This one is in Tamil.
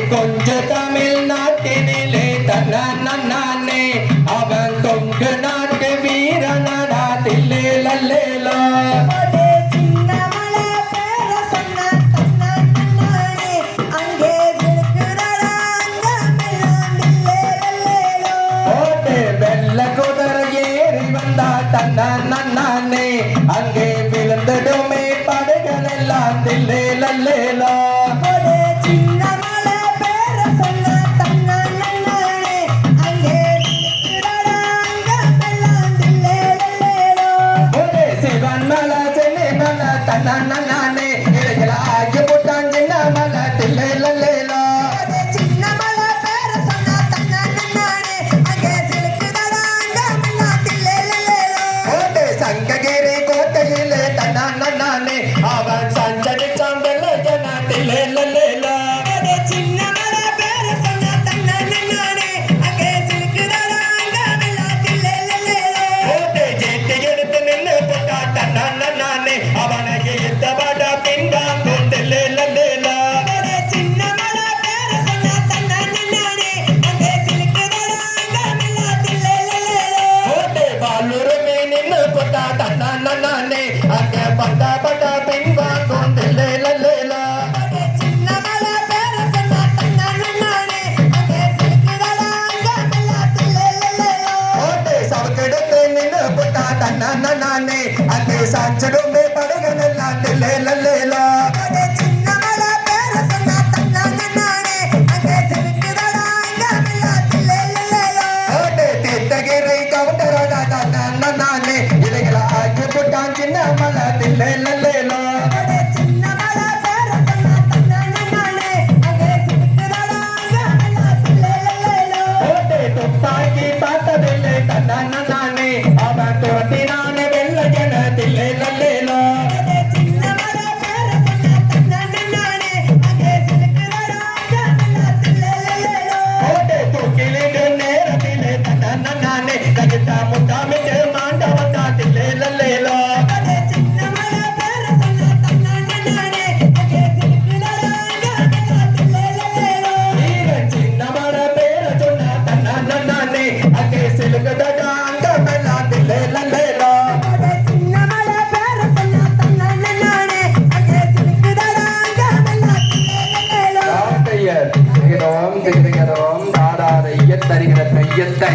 கொஞ்ச தமிழ்நாட்டினிலே தன்னானே அவன் கொங்கு நாட்டு வீரனடா தில்லே லல்லேலோ வெள்ள குதிரை ஏறி வந்தா தன்னானே அங்கே விழுந்தடுமே படைகள் எல்லாம் தில்லே லல்லேலோ நானே ஆகி போட்டான் சின்ன மலை தில்லை லல்லேலோ சின்ன மலை பேர சொன்னா தன்னானே அங்கே சிலுக்குதடா அங்கமெல்லா தில்லை லல்லேலோ கோட்டை சங்ககிரி கோட்டையிலே தன்னானே அவன் சஞ்சரிச்சான் வெள்ள ஜன தில்லை லல்லேலோ சின்ன மலை பேர சொன்னா தன்னானே அங்கே சிலுக்குதடா அங்கமெல்லா தில்லை லல்லேலோ கோட்டை ஜெட்டி எடுத்து நின்னு போட்டா தன்னானே அவனை நானே அங்கே பட்டா பட்டா பின்பா கொண்டில்லே லல்லேலா சின்ன மலை பேர சொன்னா தன்னானே அங்கே சிலுக்குதடா அங்கமெல்லா தில்லை லல்லேலா ஓட்டை சவக்கெடுத்து நின்னு போட்டா தன்னானே அங்கே சாஞ்சிடுமே படைகள் எல்லாம் தில்லை லல்லேலா சின்ன மலை பேர சொன்னா தன்னானே அங்கே சிலுக்குதடா அங்கமெல்லா தில்லை லல்லேலா ஓட்டை தீர்த்தகிரி கவுண்டரோட தன்னானே இதைகளா சின்ன மலை தில்லை லல்லேலோ சின்ன மலை பேர சொன்னா தன்னானே அங்கே சிலுக்குதடா அங்கமெல்லா தில்லை லல்லேலோ ஓட்டை துப்பாக்கி பார்த்ததில்லை தன்னானே அவன் துரத்தினானே வெள்ள ஜன தில்லை லல்லேலோ சின்ன மலை பேர சொன்னா தன்னானே அங்கே சிலுக்குதடா அங்கமெல்லா தில்லை லல்லேலோ ஓட்டை தூக்கிலிட்டு நேரத்திலே தன்னானே கஜித்தா முட்டாமிட்டு மாண்டவத்தா தில்லை லல்லேலோ தருகிற கையத்தை